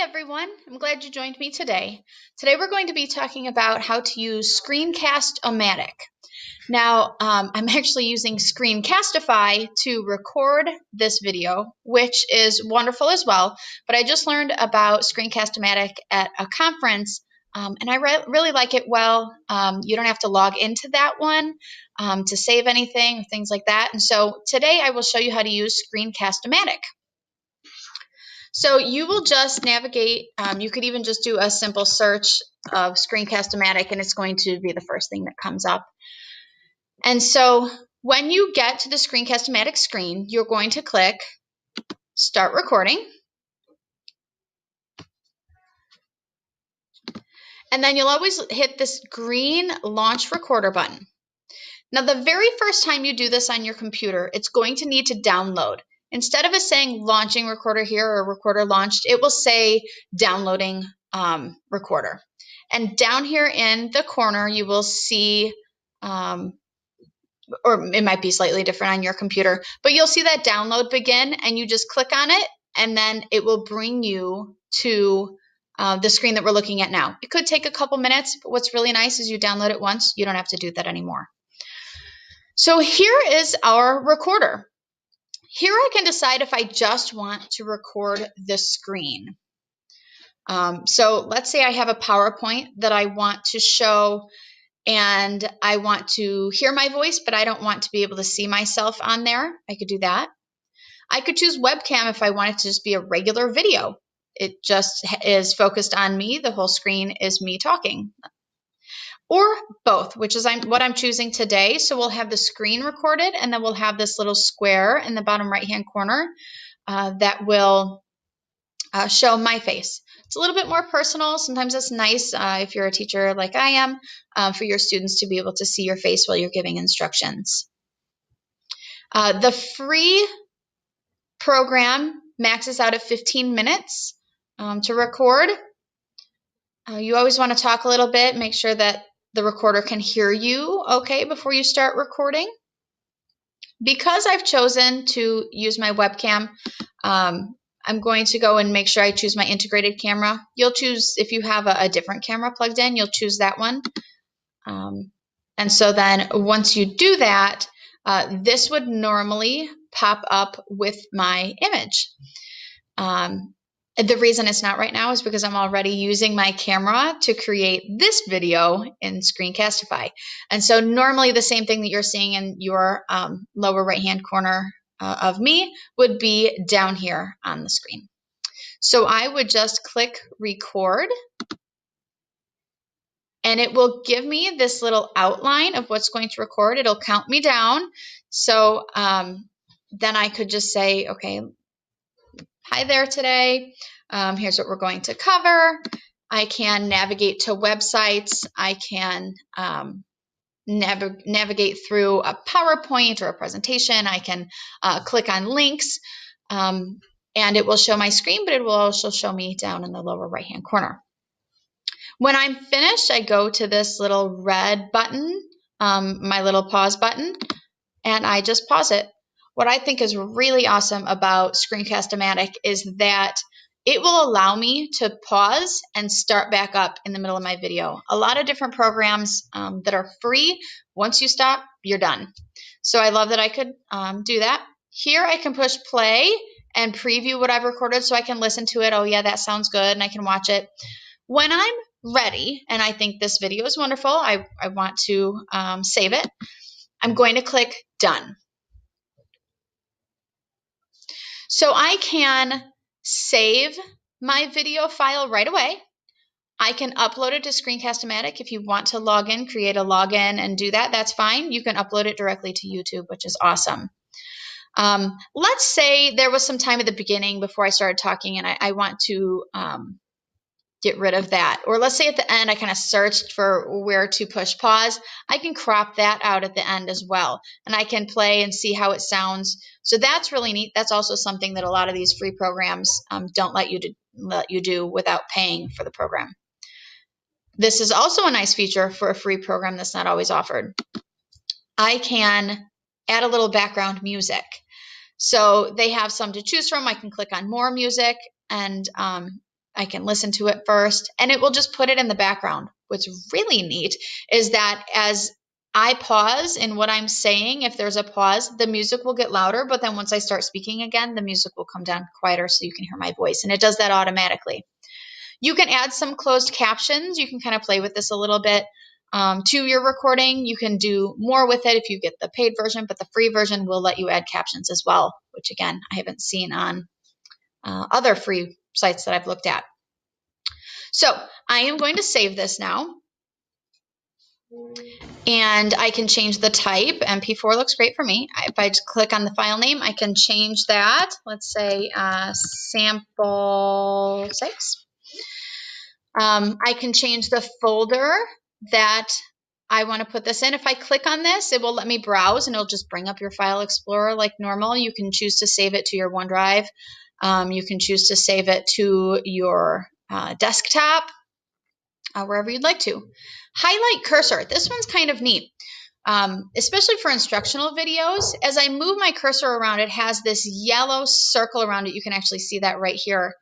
everyone. I'm glad you joined me today. Today we're going to be talking about how to use Screencast-O-Matic. Now, I'm actually using Screencast-ify to record this video, which is wonderful as well, but I just learned about Screencast-O-Matic at a conference, and I really like it well. You don't have to log into that one to save anything, things like that. And so today I will show you how to use Screencast-O-Matic. So you will just navigate, you could even just do a simple search of Screencast-O-Matic and it's going to be the first thing that comes up. And so when you get to the Screencast-O-Matic screen, you're going to click Start Recording. And then you'll always hit this green Launch Recorder button. Now the very first time you do this on your computer, it's going to need to download. Instead of it saying launching recorder here or recorder launched, it will say downloading recorder. And down here in the corner, you will see, or it might be slightly different on your computer, but you'll see that download begin and you just click on it and then it will bring you to the screen that we're looking at now. It could take a couple minutes, but what's really nice is you download it once, you don't have to do that anymore. So here is our recorder. Here I can decide if I just want to record the screen. So let's say I have a PowerPoint that I want to show and I want to hear my voice, but I don't want to be able to see myself on there. I could do that. I could choose webcam if I want it to just be a regular video. It just is focused on me. The whole screen is me talking. Or both, which is what I'm choosing today. So we'll have the screen recorded and then we'll have this little square in the bottom right-hand corner that will show my face. It's a little bit more personal. Sometimes it's nice if you're a teacher like I am for your students to be able to see your face while you're giving instructions. The free program maxes out at 15 minutes to record. You always want to talk a little bit, make sure that the recorder can hear you okay before you start recording. Because I've chosen to use my webcam, I'm going to go and make sure I choose my integrated camera. You'll choose, if you have a different camera plugged in, you'll choose that one. And so then once you do that, this would normally pop up with my image. The reason it's not right now is because I'm already using my camera to create this video in Screencast-ify. And so normally the same thing that you're seeing in your lower right-hand corner of me would be down here on the screen. So I would just click record and it will give me this little outline of what's going to record. It'll count me down. So then I could just say, okay, hi there today. Here's what we're going to cover. I can navigate to websites. I can navigate through a PowerPoint or a presentation. I can click on links and it will show my screen, but it will also show me down in the lower right-hand corner. When I'm finished, I go to this little red button, my little pause button, and I just pause it. What I think is really awesome about Screencast-O-Matic is that it will allow me to pause and start back up in the middle of my video. A lot of different programs that are free, once you stop, you're done. So I love that I could do that. Here I can push play and preview what I've recorded so I can listen to it. Oh yeah, that sounds good, and I can watch it. When I'm ready and I think this video is wonderful, I want to save it, I'm going to click done. So I can save my video file right away. I can upload it to Screencast-O-Matic. If you want to log in, create a login and do that, that's fine. You can upload it directly to YouTube, which is awesome. Let's say there was some time at the beginning before I started talking and I want to get rid of that. Or let's say at the end I kind of searched for where to push pause. I can crop that out at the end as well. And I can play and see how it sounds. So that's really neat. That's also something that a lot of these free programs don't let you do without paying for the program. This is also a nice feature for a free program that's not always offered. I can add a little background music. So they have some to choose from. I can click on more music and I can listen to it first, and it will just put it in the background. What's really neat is that as I pause in what I'm saying, if there's a pause, the music will get louder, but then once I start speaking again, the music will come down quieter so you can hear my voice, and it does that automatically. You can add some closed captions. You can kind of play with this a little bit to your recording. You can do more with it if you get the paid version, but the free version will let you add captions as well, which again, I haven't seen on other free sites that I've looked at. So I am going to save this now. And I can change the type. MP4 looks great for me. If I just click on the file name, I can change that. Let's say sample 6. I can change the folder that I want to put this in. If I click on this, it will let me browse and it'll just bring up your file explorer like normal. You can choose to save it to your OneDrive. You can choose to save it to your desktop, wherever you'd like to. Highlight cursor. This one's kind of neat, especially for instructional videos. As I move my cursor around, it has this yellow circle around it. You can actually see that right here.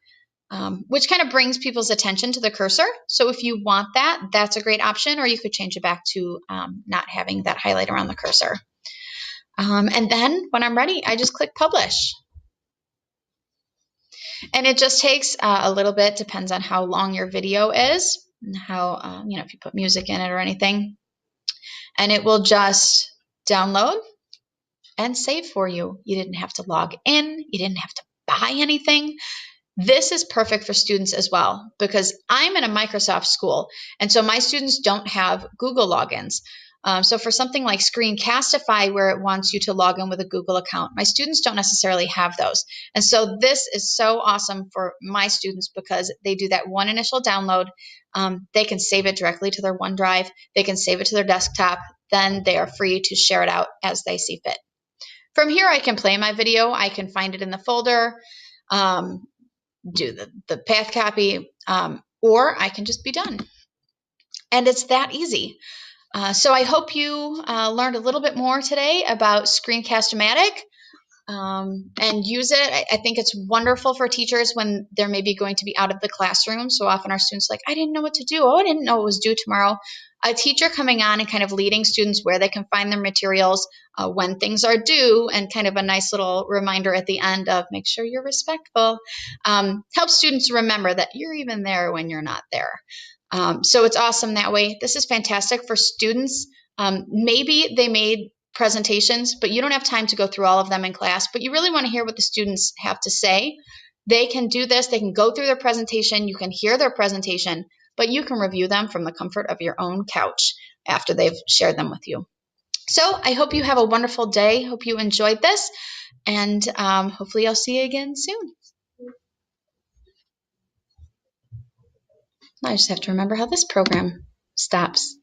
Which kind of brings people's attention to the cursor. So if you want that, that's a great option, or you could change it back to not having that highlight around the cursor. And then when I'm ready, I just click publish. And it just takes a little bit, depends on how long your video is, and how, if you put music in it or anything. And it will just download and save for you. You didn't have to log in. You didn't have to buy anything. This is perfect for students as well, because I'm in a Microsoft school, and so my students don't have Google logins. So for something like Screencast-O, where it wants you to log in with a Google account, my students don't necessarily have those. And so this is so awesome for my students because they do that one initial download. They can save it directly to their OneDrive. They can save it to their desktop. Then they are free to share it out as they see fit. From here, I can play my video. I can find it in the folder. Do the path copy, or I can just be done. And it's that easy. So I hope you learned a little bit more today about Screencast-O-Matic and use it. I think it's wonderful for teachers when they're maybe going to be out of the classroom. So often our students are like, I didn't know what to do. Oh, I didn't know it was due tomorrow. A teacher coming on and kind of leading students where they can find their materials when things are due, and kind of a nice little reminder at the end of make sure you're respectful, helps students remember that you're even there when you're not there. So it's awesome that way. This is fantastic for students. Maybe they made presentations, but you don't have time to go through all of them in class, but you really want to hear what the students have to say. They can do this. They can go through their presentation. You can hear their presentation, but you can review them from the comfort of your own couch after they've shared them with you. So I hope you have a wonderful day. Hope you enjoyed this, and hopefully I'll see you again soon. I just have to remember how this program stops.